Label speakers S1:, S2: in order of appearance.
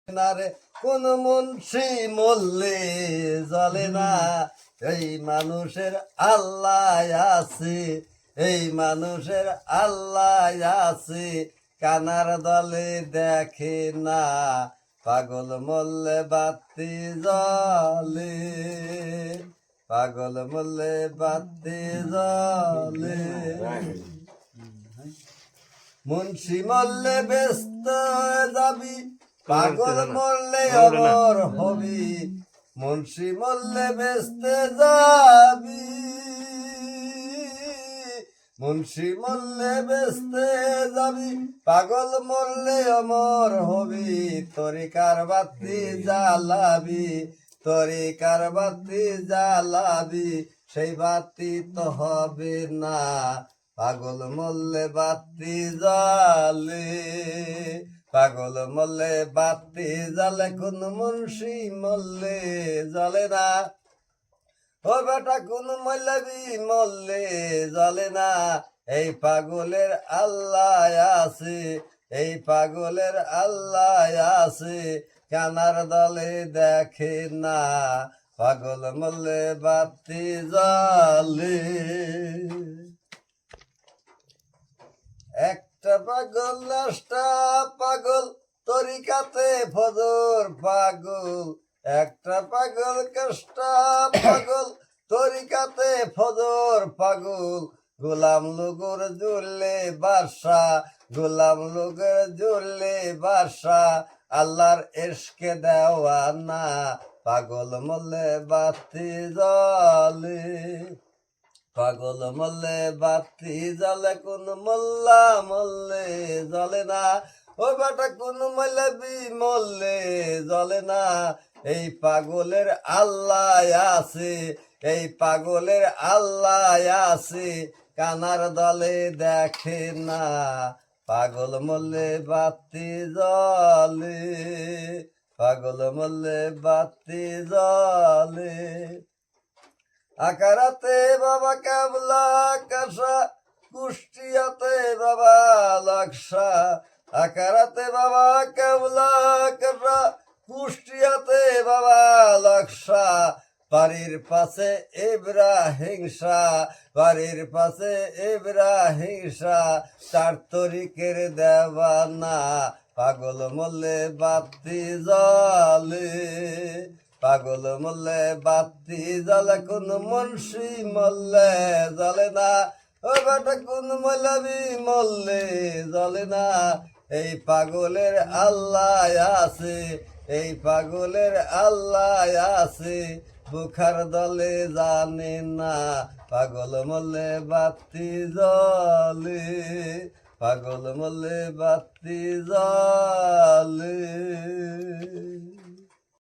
S1: না রে কোন মুন্সি মরলে জ্বলে না, এই মানুষের আল্লাহ আছে, এই মানুষের আল্লাহ আছে, কানার দলে দেখে না, পাগল মরলে বাতি জ্বলে, পাগল মরলে বাতি জ্বলে। মুন্সি মরলে ব্যস্ত যাবি, পাগল মরলে অমর হবি, মুন্সি মরলে বেস্তে যাবি, মুন্সি মরলে বেস্তে যাবি, পাগল মরলে অমর হবি, তরিকার বাতি জ্বালাবি, তরিকার বাতি জ্বালাবি, সেই বাতি তো হবে না, পাগল মরলে বাতি জ্বালে, পাগল মরলে বাতি জ্বালে, কোন মুন্সি মরলে জ্বলে না। ও বেটা কোন মৌলবি মরলে জ্বলে না, এই পাগলের আল্লাহ আছে, এই পাগলের আল্লাহ আছে, কানার দলে দেখে না, পাগল মরলে বাতি জ্বলে। একটা পাগল লাশটা পাগল, তরিকাতে ফজর পাগল, একটা পাগল কাষ্টা পাগল, তরিকাতে ফজর পাগল, গোলাম লোগর জুড়লে বাদশা, গোলাম লোগর জুড়লে বাদশা, আল্লাহর এশকে দেওয়ানা, পাগল মরলে বাতি জ্বলে, পাগল মরলে বাতি জ্বলে, কোন মোল্লা মরলে জ্বলে না। ও বেটা কোন মৌলবি মরলে জ্বলে না, এই পাগলের আল্লাহ আছে, এই পাগলের আল্লাহ আছে, কানার দলে দেখে না, পাগল মরলে বাতি জ্বলে, পাগল মরলে বাতি জ্বলে। আকারাতে বাবা কাবলা কাশা, কুষ্টিয়াতে বাবা লাকসা, আকারাতে বাবা কাবলা কাশা, কুষ্টিয়াতে বাবা লাকসা, বাড়ির পাশে ইব্রাহিম শাহ, বাড়ির পাশে ইব্রাহিম শাহ, তার তরিকের দেওয়ানা, পাগল মরলে বাতি জ্বলে, পাগল মরলে বাতি জ্বলে, কোন মুন্সি মরলে জ্বলে না। ও বেটা কোন মৌলবি মরলে জ্বলে না, এই পাগলের আল্লাহ আছে, এই পাগলের আল্লাহ আছে, বুখার দলে জানে না, পাগল মরলে বাতি জ্বলে, পাগল মরলে বাতি জ্বলে।